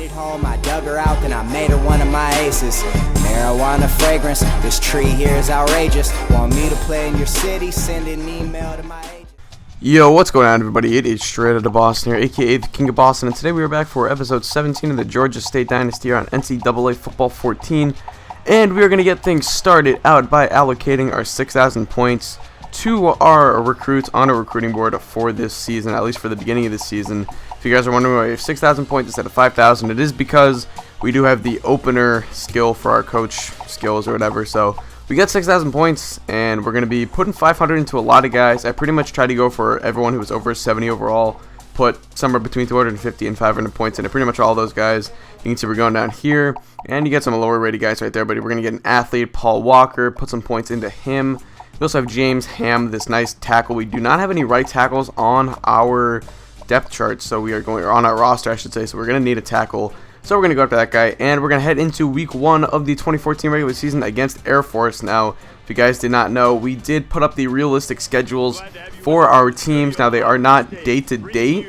At home, I dug her out, then I made her one of my aces. Marijuana fragrance, this tree here is outrageous. Want me to play in your city? Send an email to my agent. Yo, what's going on, everybody? It is Straight Outta Boston here, aka the King of Boston, and today we are back for episode 17 of the Georgia State Dynasty here on NCAA Football 14. And we are going to get things started out by allocating our 6,000 points to our recruits on a recruiting board for this season, at least for the beginning of this season. If you guys are wondering why we have 6,000 points instead of 5,000, it is because we do have the opener skill for our coach skills or whatever. So we got 6,000 points, and we're going to be putting 500 into a lot of guys. I pretty much tried to go for everyone who was over 70 overall, put somewhere between 250 and 500 points into pretty much all those guys. You can see we're going down here, and you get some lower rated guys right there, but we're going to get an athlete, Paul Walker, put some points into him. We also have James Ham, this nice tackle. We do not have any right tackles on our depth chart, so we are going, or on our roster, I should say, so we're going to need a tackle. So we're going to go after that guy, and we're going to head into week 1 of the 2014 regular season against Air Force. Now, if you guys did not know, we did put up the realistic schedules for our teams. Now, they are not date-to-date,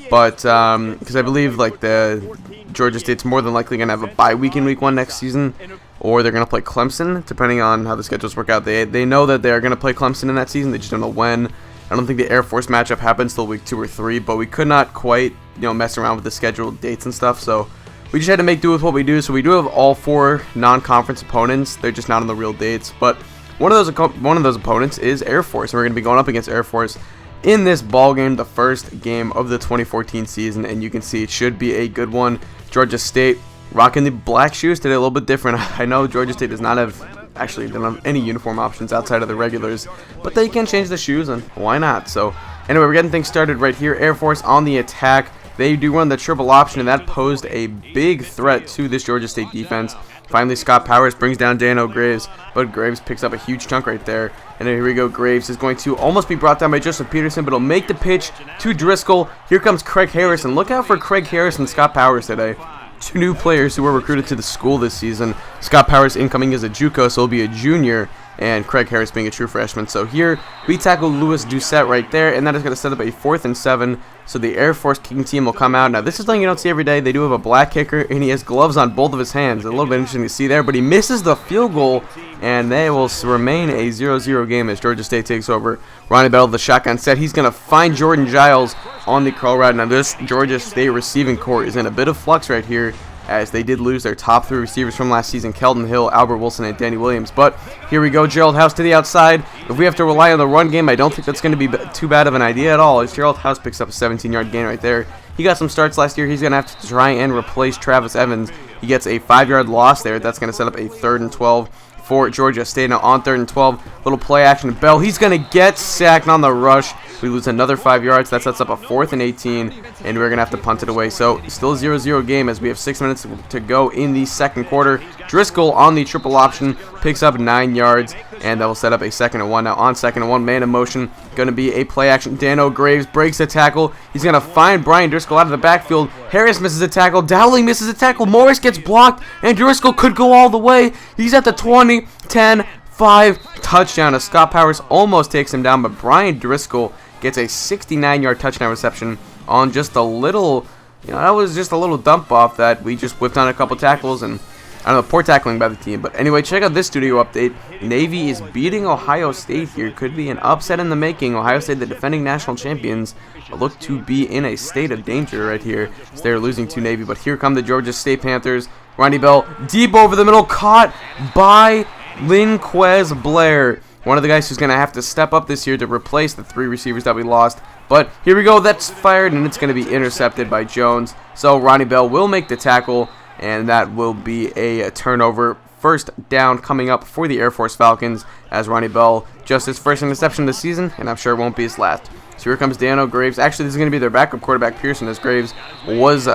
but because I believe like the Georgia State's more than likely going to have a bye week in week 1 next season, or they're going to play Clemson, depending on how the schedules work out. They know that they are going to play Clemson in that season. They just don't know when. I don't think the Air Force matchup happens till week 2 or 3, but we could not quite, mess around with the scheduled dates and stuff, so we just had to make do with what we do. So we do have all 4 non-conference opponents. They're just not on the real dates, but one of those opponents is Air Force, and we're going to be going up against Air Force in this ball game, the first game of the 2014 season, and you can see it should be a good one. Georgia State rocking the black shoes today, a little bit different. I know Georgia State does not have, actually, they don't have any uniform options outside of the regulars, but they can change the shoes, and why not? So anyway, we're getting things started right here. Air Force on the attack. They do run the triple option, and that posed a big threat to this Georgia State defense. Finally, Scott Powers brings down Dano Graves, but Graves picks up a huge chunk right there. And then here we go. Graves is going to almost be brought down by Joseph Peterson, but he'll make the pitch to Driscoll. Here comes Craig Harrison. Look out for Craig Harrison and Scott Powers today. 2 new players who were recruited to the school this season. Scott Powers incoming as a JUCO, so he'll be a junior, and Craig Harris being a true freshman. So here we tackle Louis Doucette right there, and that is going to set up a 4th and 7. So the Air Force kicking team will come out. Now this is something you don't see every day. They do have a black kicker, and he has gloves on both of his hands. A little bit interesting to see there, but he misses the field goal, and they will remain a 0-0 game as Georgia State takes over. Ronnie Bell, the shotgun set. He's going to find Jordan Giles on the curl route. Now this Georgia State receiving corps is in a bit of flux right here, as they did lose their top 3 receivers from last season, Keldon Hill, Albert Wilson, and Danny Williams. But here we go, Gerald House to the outside. If we have to rely on the run game, I don't think that's going to be too bad of an idea at all, as Gerald House picks up a 17-yard gain right there. He got some starts last year. He's going to have to try and replace Travis Evans. He gets a 5-yard loss there. That's going to set up a 3rd and 12 for Georgia State. Now on 3rd and 12, little play action. Bell, he's going to get sacked on the rush. We lose another 5 yards. That sets up a 4th and 18, and we're going to have to punt it away. So still a 0-0 game as we have 6 minutes to go in the second quarter. Driscoll on the triple option picks up 9 yards, and that will set up a 2nd and 1. Now on 2nd and 1, man in motion, going to be a play action. Dano Graves breaks a tackle. He's going to find Brian Driscoll out of the backfield. Harris misses a tackle. Dowling misses a tackle. Morris gets blocked, and Driscoll could go all the way. He's at the 20, 10, 5, touchdown. As Scott Powers almost takes him down, but Brian Driscoll gets a 69-yard touchdown reception on just a little, that was just a little dump off that we just whipped on a couple tackles, and I don't know, poor tackling by the team. But anyway, check out this studio update. Navy is beating Ohio State here. Could be an upset in the making. Ohio State, the defending national champions, look to be in a state of danger right here, as they're losing to Navy. But here come the Georgia State Panthers. Ronnie Bell deep over the middle, caught by Linquez Blair, one of the guys who's going to have to step up this year to replace the 3 receivers that we lost. But here we go. That's fired, and it's going to be intercepted by Jones. So Ronnie Bell will make the tackle, and that will be a turnover. 1st down coming up for the Air Force Falcons, as Ronnie Bell just his 1st interception of the season, and I'm sure it won't be his last. So here comes Dano Graves. Actually, this is going to be their backup quarterback, Pearson, as Graves was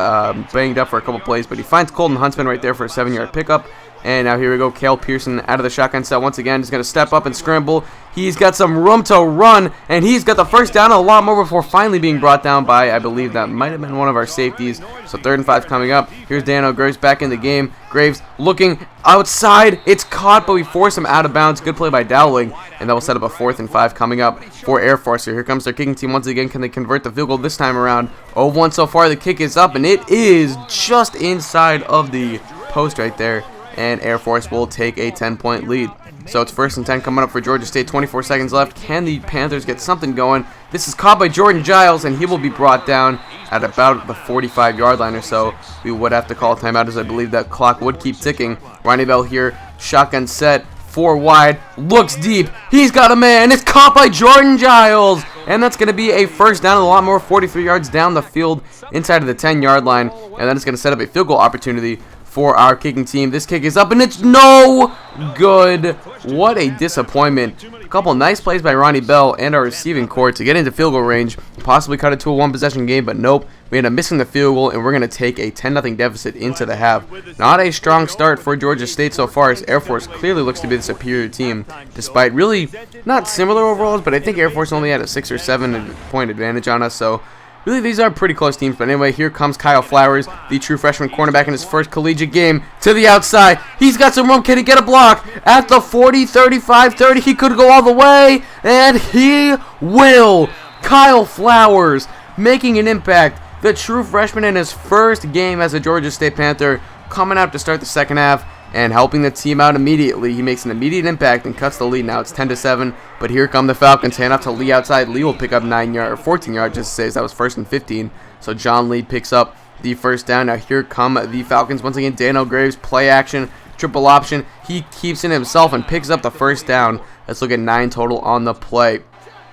banged up for a couple plays, but he finds Colton Huntsman right there for a 7-yard pickup. And now here we go. Kale Pearson out of the shotgun set once again. He's going to step up and scramble. He's got some room to run, and he's got the first down a lot more before finally being brought down by, I believe that might have been one of our safeties. So 3rd and 5 coming up. Here's Dano Graves back in the game. Graves looking outside. It's caught, but we force him out of bounds. Good play by Dowling, and that will set up a 4th and 5 coming up for Air Force. Here comes their kicking team once again. Can they convert the field goal this time around? 0-1 so far. The kick is up, and it is just inside of the post right there. And Air Force will take a 10-point lead. So it's 1st and 10 coming up for Georgia State. 24 seconds left. Can the Panthers get something going? This is caught by Jordan Giles, and he will be brought down at about the 45-yard line or so. We would have to call a timeout, as I believe that clock would keep ticking. Ronnie Bell here, shotgun set, 4 wide, looks deep. He's got a man. It's caught by Jordan Giles, and that's going to be a first down, a lot more, 43 yards down the field inside of the 10-yard line, and then it's going to set up a field goal opportunity for our kicking team. This kick is up, and it's no good. What a disappointment. A couple nice plays by Ronnie Bell and our receiving corps to get into field goal range, possibly cut it to a 1-possession game, but nope. We end up missing the field goal, and we're going to take a 10-0 deficit into the half. Not a strong start for Georgia State so far, as Air Force clearly looks to be the superior team, despite really not similar overalls, but I think Air Force only had a 6 or 7 point advantage on us, so really, these are pretty close teams. But anyway, here comes Kyle Flowers, the true freshman cornerback in his first collegiate game, to the outside. He's got some room. Can he get a block? At the 40, 35, 30, he could go all the way, and he will. Kyle Flowers making an impact. The true freshman in his first game as a Georgia State Panther, coming out to start the second half and helping the team out immediately. He makes an immediate impact and cuts the lead. Now it's 10-7, but here come the Falcons. Hand off to Lee outside. Lee will pick up 14 yards, just to say, as that was 1st and 15. So John Lee picks up the first down. Now here come the Falcons. Once again, Dano Graves, play action, triple option. He keeps it himself and picks up the first down. Let's look at 9 total on the play.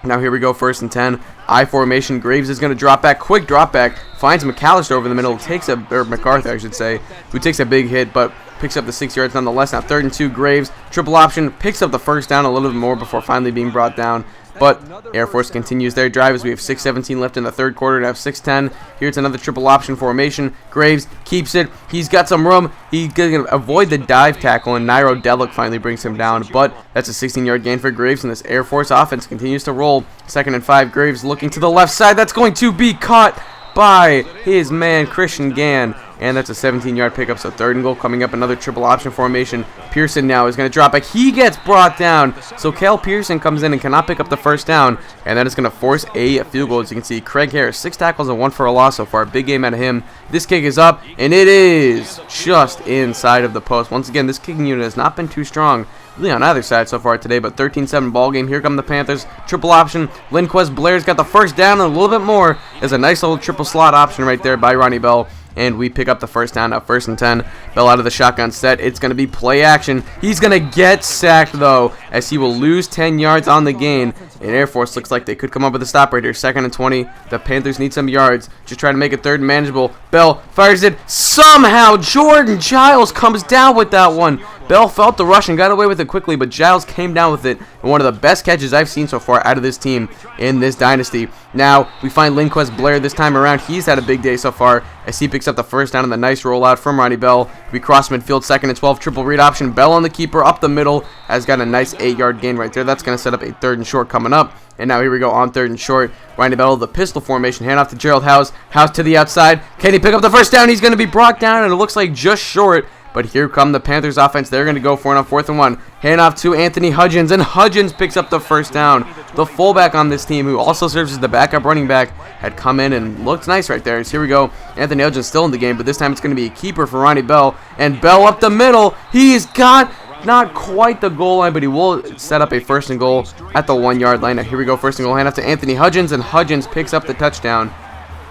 Now here we go, 1st and 10. I formation. Graves is going to drop back. Quick drop back. Finds McAllister over the middle. Or MacArthur, I should say, who takes a big hit, but picks up the 6 yards nonetheless. Now 3rd and 2. Graves, triple option, picks up the first down a little bit more before finally being brought down. But Air Force continues their drive as we have 6:17 left in the third quarter to have 6:10. Here's another triple option formation. Graves keeps it. He's got some room. He's going to avoid the dive tackle, and Nairo Delic finally brings him down. But that's a 16-yard gain for Graves, and this Air Force offense continues to roll. 2nd and 5. Graves looking to the left side. That's going to be caught by his man, Christian Gann. And that's a 17-yard pickup, so 3rd and goal coming up, another triple option formation. Pearson now is going to drop back. He gets brought down, so Kale Pearson comes in and cannot pick up the first down, and that is going to force a field goal. As you can see, Craig Harris, 6 tackles and 1 for a loss so far. Big game out of him. This kick is up, and it is just inside of the post. Once again, this kicking unit has not been too strong really on either side so far today, but 13-7 ball game. Here come the Panthers. Triple option. Linquez Blair's got the first down and a little bit more. There's a nice little triple slot option right there by Ronnie Bell. And we pick up the first down. Now 1st and 10. Bell out of the shotgun set. It's going to be play action. He's going to get sacked, though, as he will lose 10 yards on the gain. And Air Force looks like they could come up with a stop right here. 2nd and 20. The Panthers need some yards. Just trying to make it 3rd and manageable. Bell fires it. Somehow Jordan Giles comes down with that one. Bell felt the rush and got away with it quickly, but Giles came down with it. And one of the best catches I've seen so far out of this team in this dynasty. Now we find Linquez Blair this time around. He's had a big day so far as he picks up the first down on the nice rollout from Ronnie Bell. We cross midfield, 2nd and 12, triple read option. Bell on the keeper up the middle has got a nice 8-yard gain right there. That's going to set up a 3rd and short coming up. And now here we go on 3rd and short. Ronnie Bell, the pistol formation, hand off to Gerald House. House to the outside. Can he pick up the first down? He's going to be brought down, and it looks like just short. But here come the Panthers offense. They're going to go for it on 4th and 1. Hand off to Anthony Hudgens, and Hudgens picks up the first down. The fullback on this team, who also serves as the backup running back, had come in and looked nice right there. So here we go. Anthony Hudgens still in the game, but this time it's going to be a keeper for Ronnie Bell. And Bell up the middle. He's got not quite the goal line, but he will set up a 1st and goal at the 1-yard line. Now here we go. 1st and goal. Hand off to Anthony Hudgens, and Hudgens picks up the touchdown.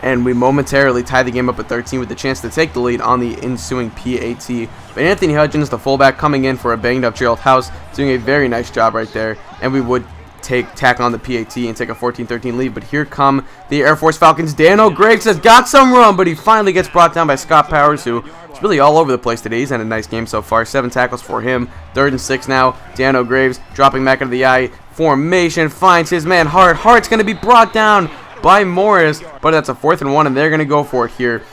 And we momentarily tie the game up at 13 with the chance to take the lead on the ensuing PAT. But Anthony Hudgens, the fullback, coming in for a banged-up Gerald House, doing a very nice job right there. And we would tack on the PAT and take a 14-13 lead. But here come the Air Force Falcons. Dano Graves has got some run, but he finally gets brought down by Scott Powers, who is really all over the place today. He's had a nice game so far. 7 tackles for him. 3rd and 6 now. Dano Graves dropping back into the I formation. Finds his man Hart. Hart's going to be brought down by Morris, but that's a 4th and 1, and they're going to go for it here.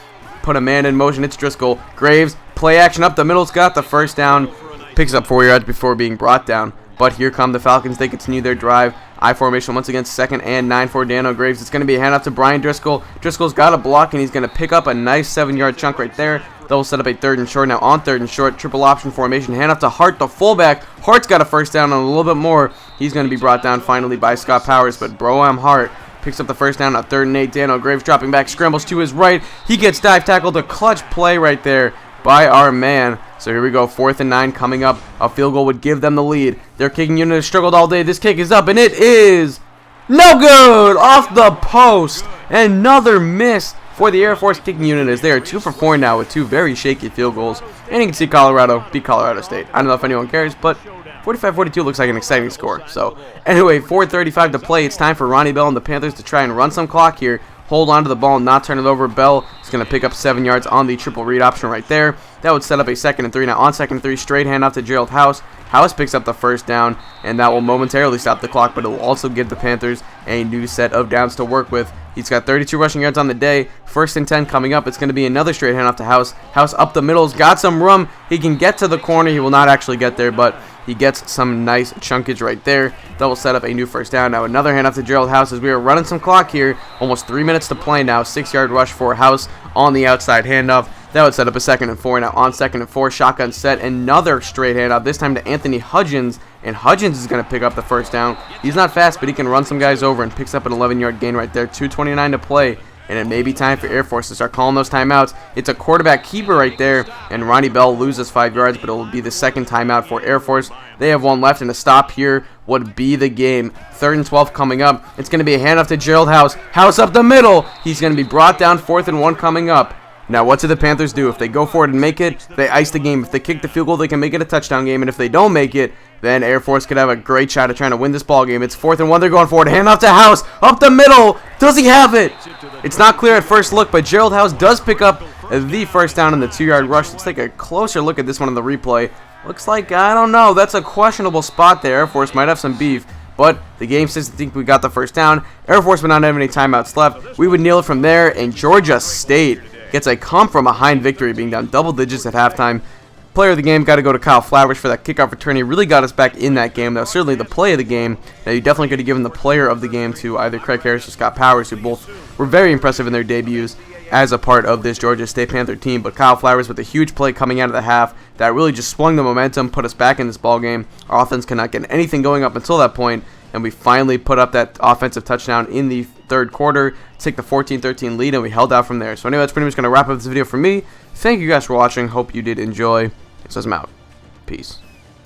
Put a man in motion. It's Driscoll. Graves Play action up the middle's got the first down. Picks up 4 yards before being brought down. But here come the Falcons. They continue their drive. I formation once again, 2nd and 9 for Daniel Graves. It's going to be a handoff to Brian Driscoll. Driscoll's got a block, and he's going to pick up a nice 7-yard chunk right there. That will set up a 3rd and short. Now on 3rd and short, triple option formation. Handoff to Hart, the fullback. Hart's got a first down and a little bit more. He's going to be brought down finally by Scott Powers, but Broham Hart picks up the first down at 3rd and 8. Daniel Graves dropping back, scrambles to his right. He gets dive tackled. A clutch play right there by our man. So here we go, 4th and 9 coming up. A field goal would give them the lead. Their kicking unit has struggled all day. This kick is up, and it is no good! Off the post. Another miss for the Air Force kicking unit as they are 2 for 4 now with 2 very shaky field goals. And you can see Colorado beat Colorado State. I don't know if anyone cares, but 45-42 looks like an exciting score. So anyway, 4:35 to play. It's time for Ronnie Bell and the Panthers to try and run some clock here. Hold on to the ball and not turn it over. Bell is going to pick up 7 yards on the triple read option right there. That would set up a 2nd and 3. Now on 2nd and 3, straight handoff to Gerald House. House picks up the first down, and that will momentarily stop the clock, but it will also give the Panthers a new set of downs to work with. He's got 32 rushing yards on the day. 1st and 10 coming up. It's going to be another straight handoff to House. House up the middle. He's got some room. He can get to the corner. He will not actually get there, but he gets some nice chunkage right there. That will set up a new first down. Now another handoff to Gerald House as we are running some clock here. Almost 3 minutes to play now. 6-yard rush for House on the outside handoff. That would set up a 2nd and 4. Now on 2nd and 4, shotgun set. Another straight handoff, this time to Anthony Hudgens. And Hudgens is going to pick up the first down. He's not fast, but he can run some guys over and picks up an 11-yard gain right there. 2:29 to play. And it may be time for Air Force to start calling those timeouts. It's a quarterback keeper right there, and Ronnie Bell loses 5 yards, but it will be the 2nd timeout for Air Force. They have 1 left, and a stop here would be the game. 3rd and 12 coming up. It's going to be a handoff to Gerald House. House up the middle. He's going to be brought down. 4th and 1 coming up. Now, what do the Panthers do? If they go for it and make it, they ice the game. If they kick the field goal, they can make it a touchdown game. And if they don't make it, then Air Force could have a great shot at trying to win this ball game. It's 4th and 1. They're going for it. Handoff to House. Up the middle. Does he have it? It's not clear at first look, but Gerald House does pick up the first down in the 2-yard rush. Let's take a closer look at this one in the replay. Looks like, I don't know, that's a questionable spot there. Air Force might have some beef. But the game says I think we got the first down. Air Force would not have any timeouts left. We would kneel it from there, and Georgia State gets a come-from-behind victory, being down double digits at halftime. Player of the game got to go to Kyle Flowers for that kickoff return. He really got us back in that game. That was certainly the play of the game. Now, you definitely could have given the player of the game to either Craig Harris or Scott Powers, who both were very impressive in their debuts as a part of this Georgia State Panther team. But Kyle Flowers with a huge play coming out of the half that really just swung the momentum, put us back in this ball game. Our offense could not get anything going up until that point, and we finally put up that offensive touchdown in the 3rd quarter, take the 14-13 lead, and we held out from there. So anyway, that's pretty much going to wrap up this video for me. Thank you guys for watching. Hope you did enjoy. So I'm out. Peace.